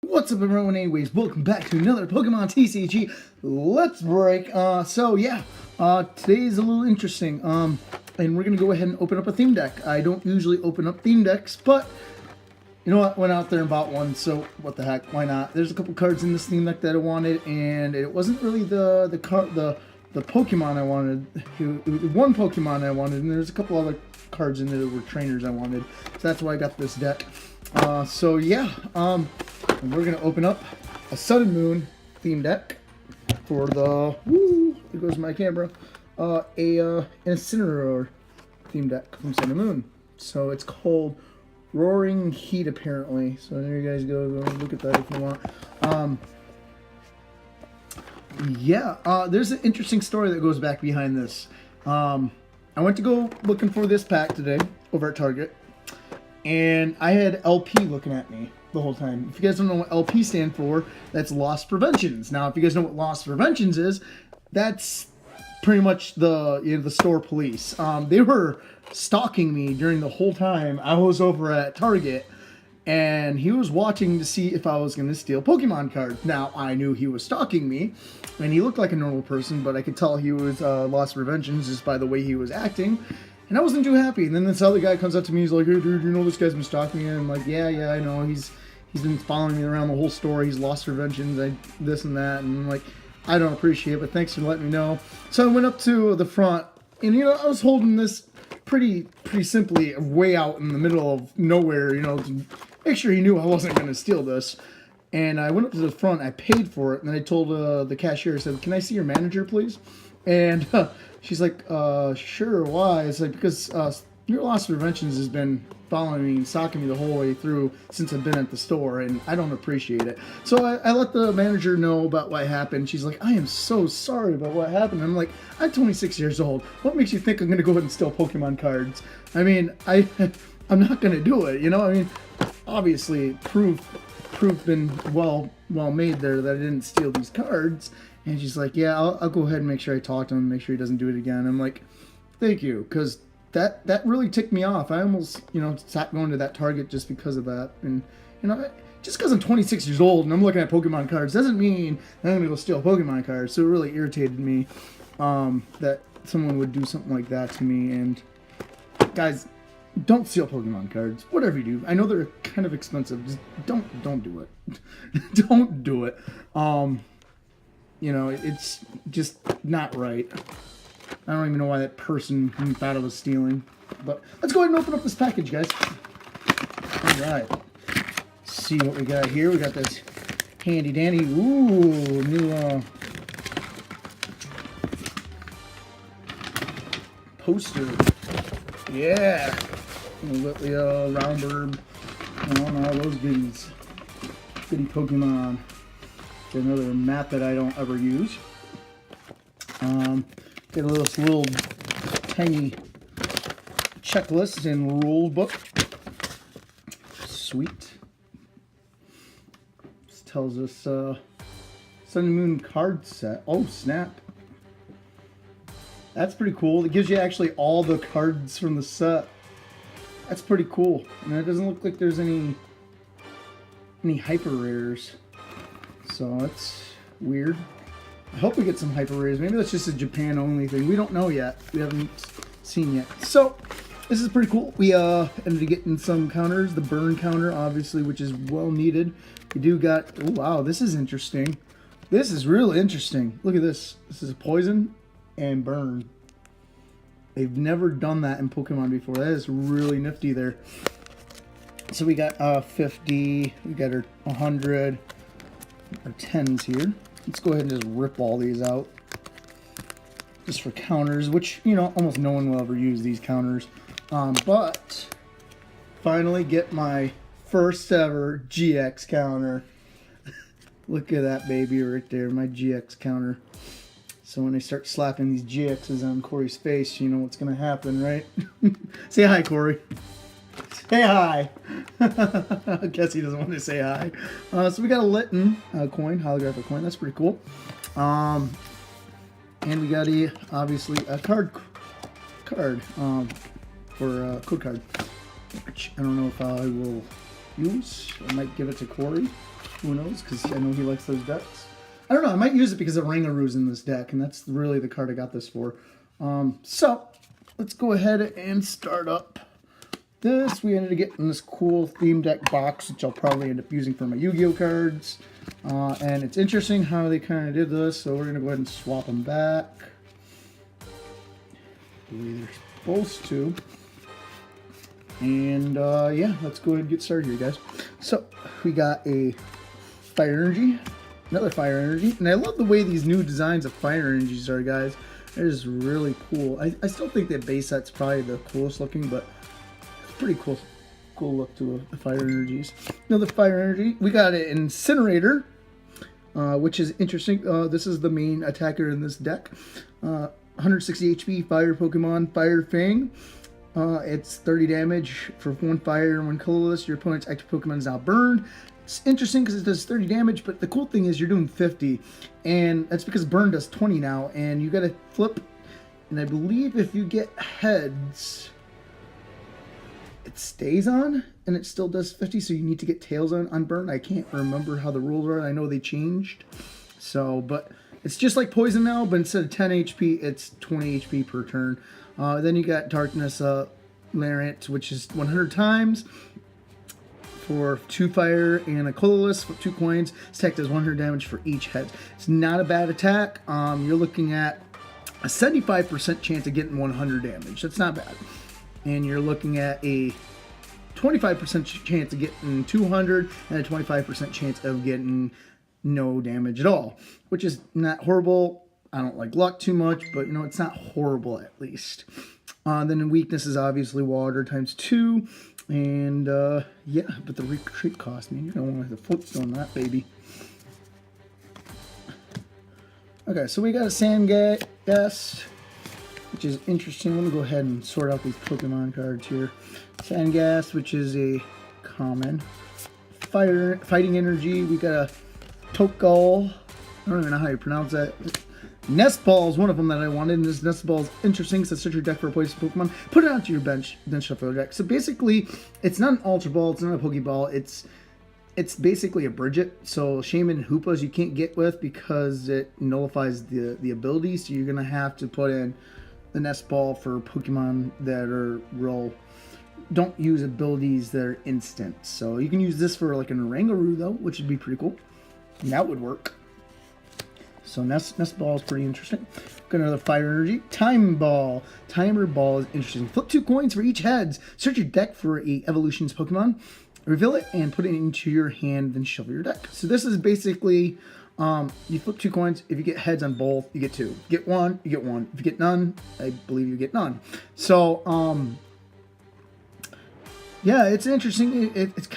What's up everyone, anyways, welcome back to another Pokemon TCG Let's Break. Today's a little interesting, and we're gonna go ahead and open up a theme deck. I don't usually open up theme decks, but you know what, went out there and bought one, so what the heck, why not? There's a couple cards in this theme deck that I wanted, and it wasn't really the Pokemon I wanted. It was one Pokemon I wanted, and there's a couple other cards in there that were trainers I wanted, so that's why I got this deck. And we're gonna open up a Sun and Moon theme deck for the there goes my camera. An Incineroar theme deck from Sun and Moon. So it's called Roaring Heat apparently. So there you guys go look at that if you want. There's an interesting story that goes back behind this. I went to go looking for this pack today over at Target, and I had LP looking at me the whole time. If you guys don't know what LP stand for, that's Loss Preventions. Now, if you guys know what Loss Preventions is, that's pretty much the store police. They were stalking me during the whole time I was over at Target, and he was watching to see if I was going to steal Pokemon cards. Now, I knew he was stalking me, and he looked like a normal person, but I could tell he was Loss Preventions just by the way he was acting. And I wasn't too happy. And then this other guy comes up to me. He's like, "Hey, dude, you know this guy's been stalking you?" And I'm like, yeah, I know. He's been following me around the whole store. He's lost Preventions, this and that." And I'm like, "I don't appreciate it, but thanks for letting me know." So I went up to the front, and I was holding this pretty simply way out in the middle of nowhere, to make sure he knew I wasn't going to steal this. And I went up to the front. I paid for it, and then I told the cashier, I said, "Can I see your manager, please?" And she's like, "Sure, why?" It's like, "Because your Loss Preventions has been following me and stalking me the whole way through since I've been at the store, and I don't appreciate it." So I let the manager know about what happened. She's like, "I am so sorry about what happened." I'm like, "I'm 26 years old. What makes you think I'm going to go ahead and steal Pokemon cards? I mean, I'm not going to do it, I mean, obviously, proof been well made there that I didn't steal these cards." And she's like, "Yeah, I'll go ahead and make sure I talk to him and make sure he doesn't do it again." I'm like, "Thank you," because that really ticked me off. I almost, stopped going to that Target just because of that. And, just because I'm 26 years old and I'm looking at Pokemon cards doesn't mean I'm going to go steal Pokemon cards. So it really irritated me that someone would do something like that to me. And, guys, don't steal Pokemon cards. Whatever you do. I know they're kind of expensive. Just don't do it. Don't do it. It's just not right. I don't even know why that person thought I was stealing. But let's go ahead and open up this package, guys. Alright. See what we got here. We got this handy dandy. Ooh, new poster. Yeah. Litleo, Roundburb, and all those goodies. Goody Pokemon. Another map that I don't ever use. Get a little tiny checklist and rule book. Sweet. This tells us Sun and Moon card set. Oh, snap. That's pretty cool. It gives you actually all the cards from the set. That's pretty cool. And it doesn't look like there's any hyper rares. So that's weird. I hope we get some hyper rares. Maybe that's just a Japan only thing. We don't know yet. We haven't seen yet. So this is pretty cool. We ended up getting some counters. The burn counter, obviously, which is well needed. We do got. Oh wow, this is interesting. This is really interesting. Look at this. This is poison and burn. They've never done that in Pokemon before. That is really nifty there. So we got 50. We got our 100. Our 10s here. Let's go ahead and just rip all these out. Just for counters, which, almost no one will ever use these counters. But finally get my first ever GX counter. Look at that baby right there, my GX counter. So when I start slapping these GXs on Corey's face, you know what's going to happen, right? Say hi, Corey. Say hi. I guess he doesn't want to say hi. So we got a Litten coin, holographic coin. That's pretty cool. And we got obviously a card for code card, which I don't know if I will use. I might give it to Corey. Who knows? Because I know he likes those decks. I don't know. I might use it because of Rangaroo's in this deck, and that's really the card I got this for. So let's go ahead and start up this. We ended up getting this cool theme deck box, which I'll probably end up using for my Yu-Gi-Oh cards. And it's interesting how they kind of did this, so we're going to go ahead and swap them back. The way they're supposed to. And yeah, let's go ahead and get started here, guys. So we got a Fire Energy, another Fire Energy, and I love the way these new designs of Fire Energies are, guys. It is really cool. I still think that base set's probably the coolest looking, but it's pretty cool look to the Fire Energies. Another Fire Energy. We got an Incineroar, which is interesting. This is the main attacker in this deck. 160 HP, Fire Pokemon, Fire Fang. It's 30 damage for 1 fire and 1 colorless. Your opponent's active Pokemon is now burned. It's interesting because it does 30 damage, but the cool thing is you're doing 50, and that's because burn does 20 now, and you got to flip, and I believe if you get heads, it stays on, and it still does 50, so you need to get tails on burn. I can't remember how the rules are. I know they changed, so, but it's just like poison now, but instead of 10 HP, it's 20 HP per turn. Then you got Darkness Lariat, which is 100 times for 2 fire and a colorless for 2 coins. This attack does 100 damage for each head. It's not a bad attack. You're looking at a 75% chance of getting 100 damage. That's not bad. And you're looking at a 25% chance of getting 200 and a 25% chance of getting no damage at all, which is not horrible. I don't like luck too much, but you know, it's not horrible at least. Then weakness is obviously water times 2. And yeah, but the retreat cost, man, you're gonna want to have the footstone on that baby. Okay, so we got a Sandgas, which is interesting. Let me go ahead and sort out these Pokemon cards here. Sandgas, which is a common. Fighting Energy, we got a Tokal. I don't even know how you pronounce that. Nest Ball is one of them that I wanted, and this Nest Ball is interesting because it search your deck for a poison Pokemon, put it onto your bench, then shuffle your deck. So basically, it's not an Ultra Ball, it's not a Pokeball, it's basically a Bridget. So Shaman and Hoopas you can't get with because it nullifies the ability, so you're going to have to put in the Nest Ball for Pokemon that are don't use abilities that are instant. So you can use this for like an Oranguru though, which would be pretty cool. And that would work. So Nest Ball is pretty interesting. Got another Fire Energy. Timer Ball is interesting. Flip 2 coins for each heads. Search your deck for a Evolutions Pokemon. Reveal it and put it into your hand, then shuffle your deck. So this is basically, you flip 2 coins. If you get heads on both, you get 2. If you get 1, you get 1. If you get none, I believe you get none. So, yeah, it's interesting. It's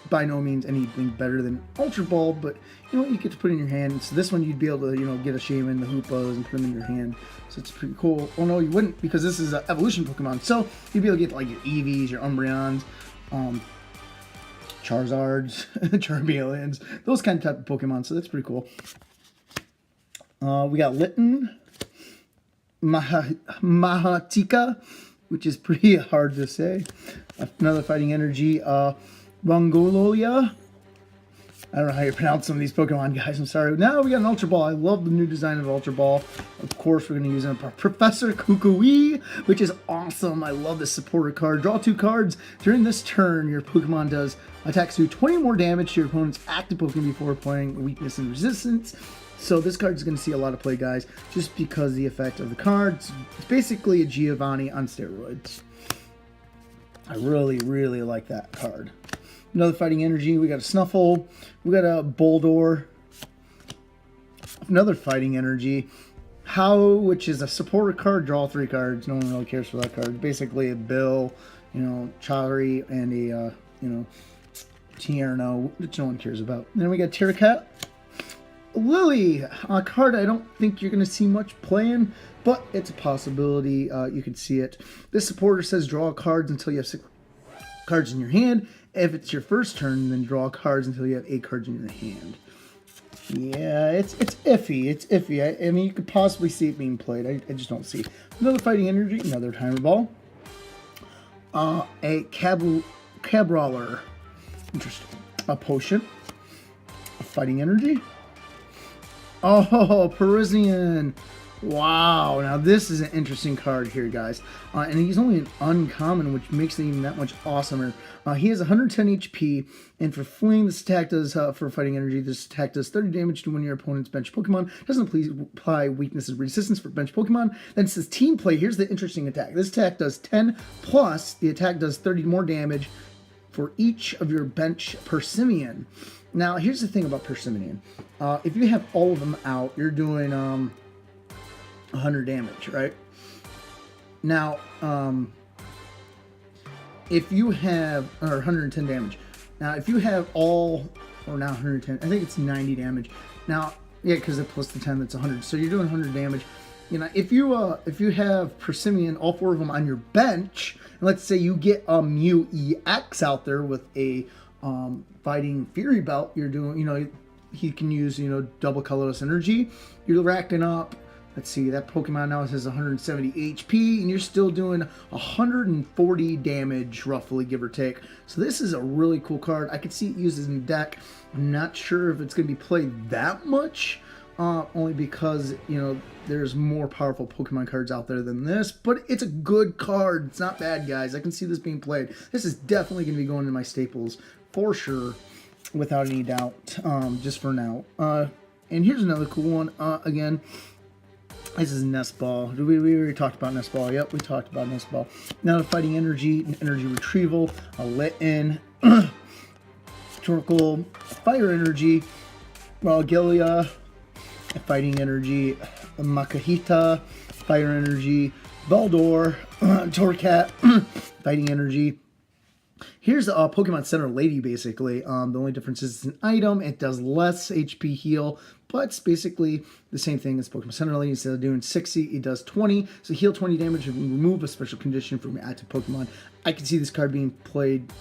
by no means anything better than Ultra Ball, but you know what, you get to put in your hand. So this one you'd be able to, you know, get a Shaman, the Hoopas, and put them in your hand. So it's pretty cool. Oh no, you wouldn't, because this is an evolution Pokemon. So you'd be able to get like your Eevees, your Umbreons, Charizards, Charmeleons, those kind of type of Pokemon. So that's pretty cool. We got Litten, Mahatika, which is pretty hard to say. Another Fighting Energy, Rongololia. I don't know how you pronounce some of these Pokemon, guys. I'm sorry. Now we got an Ultra Ball. I love the new design of Ultra Ball. Of course, we're going to use it for Professor Kukui, which is awesome. I love this supporter card. Draw 2 cards. During this turn, your Pokemon does attacks do 20 more damage to your opponent's active Pokemon before applying weakness and resistance. So this card is going to see a lot of play, guys, just because of the effect of the cards. It's basically a Giovanni on steroids. I really, really like that card. Another Fighting Energy. We got a Snuffle. We got a Boldor. Another Fighting Energy. How, which is a supporter card. Draw 3 cards. No one really cares for that card. Basically a Bill, you know, Chari, and a, you know, Tierno, which no one cares about. And then we got Terracat. Lily, a card I don't think you're going to see much playing, but it's a possibility. You can see it. This supporter says draw cards until you have 6 cards in your hand. If it's your first turn, then draw cards until you have 8 cards in your hand. Yeah, it's iffy. It's iffy. I mean, you could possibly see it being played. I just don't see. Another Fighting Energy, another Timer Ball. A Cabrawler. Interesting. A Potion. Fighting Energy. Oh, Parisian. Wow, now this is an interesting card here, guys. And he's only an uncommon, which makes it even that much awesomer. He has 110 HP, and for fleeing, this attack does, for fighting energy, this attack does 30 damage to one of your opponent's bench Pokemon. Doesn't apply weakness and resistance for bench Pokemon. Then it says team play. Here's the interesting attack. This attack does 10 plus, the attack does 30 more damage for each of your bench Persimmon. Now, here's the thing about Persimmon. If you have all of them out, you're doing 100 damage, right? Now, if you have, or 110 damage. Now, if you have all, or now 110, I think it's 90 damage. Now, yeah, because it plus the 10, that's 100. So you're doing 100 damage. You know, if you have Persimmon, all 4 of them on your bench, and let's say you get a Mew EX out there with a Fighting Fury Belt, you're doing, you know, he can use, you know, double colorless energy. You're racking up, let's see, that Pokemon now has 170 HP, and you're still doing 140 damage, roughly, give or take. So this is a really cool card. I could see it used in the deck. I'm not sure if it's going to be played that much, only because, you know, there's more powerful Pokemon cards out there than this, but it's a good card. It's not bad, guys. I can see this being played. This is definitely going to be going into my staples for sure, without any doubt, just for now. And here's another cool one. Again, this is Nest Ball. We already talked about Nest Ball. Yep, we talked about Nest Ball. Now the Fighting Energy, Energy Retrieval, a Litten, Torkoal, Fire Energy, Gilia, Fighting Energy, Makahita, Fire Energy, Baldor, Torcat, Fighting Energy. Here's the Pokemon Center Lady, basically. The only difference is it's an item. It does less HP heal, but it's basically the same thing as Pokemon Center Lady. Instead of doing 60, it does 20. So heal 20 damage and remove a special condition from your active Pokemon. I can see this card being played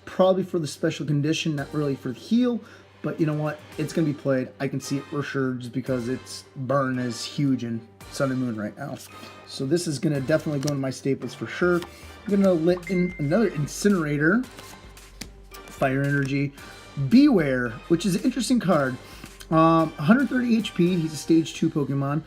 probably for the special condition, not really for the heal. But you know what? It's going to be played. I can see it for sure just because its burn is huge in Sun and Moon right now. So this is going to definitely go into my staples for sure. I'm going to let in another Incinerator, Fire Energy, Beware, which is an interesting card. 130 HP. He's a stage 2 Pokemon.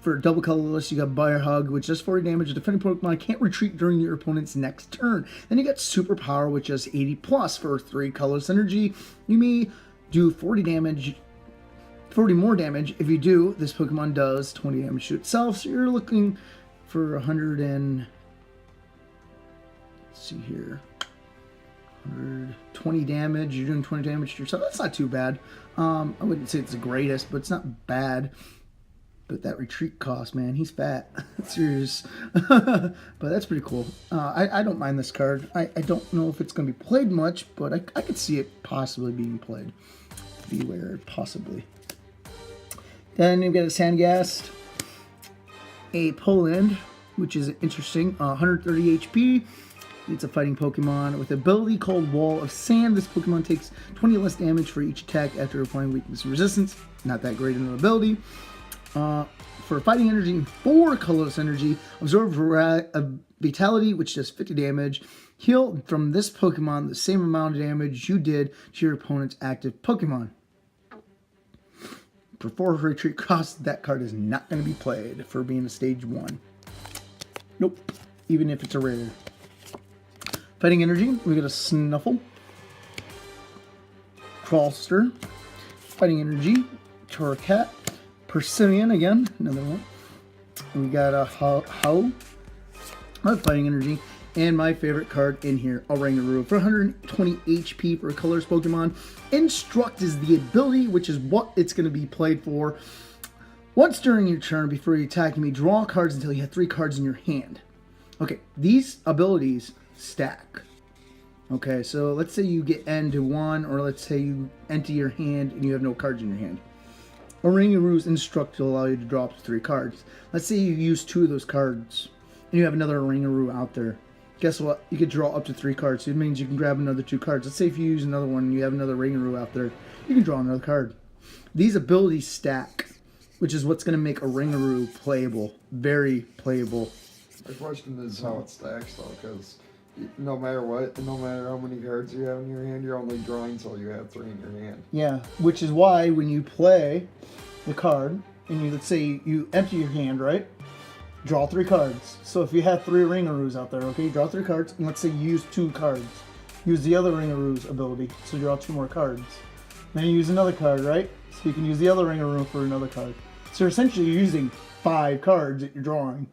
For double colorless, you got Bio Hug, which does 40 damage. A defending Pokemon can't retreat during your opponent's next turn. Then you got Super Power, which does 80 plus for 3 colorless energy. You may do 40 damage, 40 more damage. If you do, this Pokemon does 20 damage to itself. So you're looking for 100 and, let's see here, 120 damage. You're doing 20 damage to yourself. That's not too bad. I wouldn't say it's the greatest, but it's not bad. But that retreat cost, man, he's fat. Serious. But that's pretty cool. I don't mind this card. I don't know if it's going to be played much, but I could see it possibly being played. Beware, possibly. Then you've got a Sandgast, a Poland, which is interesting. 130 HP. It's a fighting Pokemon with an ability called Wall of Sand. This Pokemon takes 20 less damage for each attack after applying weakness and resistance. Not that great an ability. For fighting energy and 4 colorless energy, absorb vitality, which does 50 damage. Heal from this Pokemon the same amount of damage you did to your opponent's active Pokemon. For 4 retreat costs, that card is not going to be played for being a stage 1. Nope, even if it's a rare. Fighting energy, we got a Snuffle, Crawlster, Fighting energy, Torcat, Persimmon again, another one. We got a How, Fighting Energy, and my favorite card in here, Oranguru. For 120 HP for a colorless Pokemon. Instruct is the ability, which is what it's going to be played for. Once during your turn, before you attack me, draw cards until you have 3 cards in your hand. Okay, these abilities stack. Okay, so let's say you get N to 1, or let's say you empty your hand and you have no cards in your hand. Oranguru's Instruct will allow you to draw up to 3 cards. Let's say you use 2 of those cards, and you have another Oranguru out there. Guess what? You could draw up to 3 cards, so it means you can grab another 2 cards. Let's say if you use another one and you have another Oranguru out there, you can draw another card. These abilities stack, which is what's going to make Oranguru playable. Very playable. My question is how it stacks, though, because No matter what, no matter how many cards you have in your hand, you're only drawing till you have 3 in your hand. Yeah, which is why when you play the card, and let's say you empty your hand, right? Draw 3 cards. So if you have 3 Ringaroos out there, okay, draw 3 cards, and let's say you use 2 cards. Use the other Ringaroo's ability, so draw 2 more cards. Then you use another card, right? So you can use the other Ringaroo for another card. So essentially you're using 5 cards that you're drawing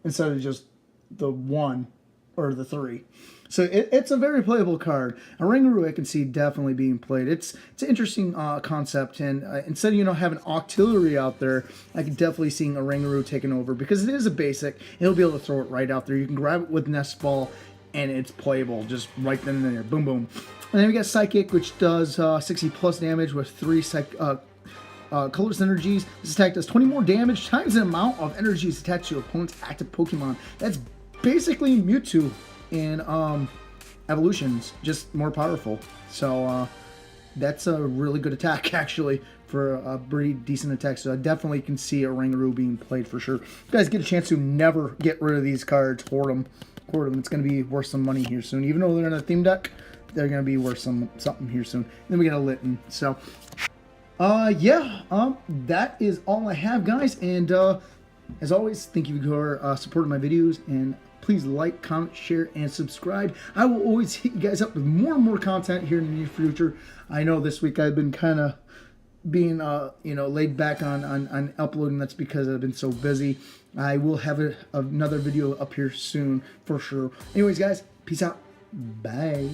instead of just the 1 or the 3. So it's a very playable card. A Ringaroo I can see definitely being played. It's an interesting concept, and instead of having artillery out there, I can definitely see a Ringaroo taking over because it is a basic. It'll be able to throw it right out there. You can grab it with Nest Ball, and it's playable just right then and there. Boom, boom. And then we got Psychic, which does 60 plus damage with 3 colorless energies. This attack does 20 more damage times the amount of energies attached to your opponent's active Pokemon. That's basically Mewtwo in evolutions, just more powerful. So that's a really good attack actually for a pretty decent attack. So I definitely can see a Ringaroo being played for sure. If you guys get a chance to never get rid of these cards, hoard them. It's going to be worth some money here soon. Even though they're in a theme deck, they're going to be worth something here soon. And then we got a Litten. So yeah, that is all I have, guys. And as always, thank you for supporting my videos, and please like, comment, share, and subscribe. I will always hit you guys up with more and more content here in the near future. I know this week I've been kind of being laid back on uploading. That's because I've been so busy. I will have another video up here soon for sure. Anyways, guys, peace out. Bye.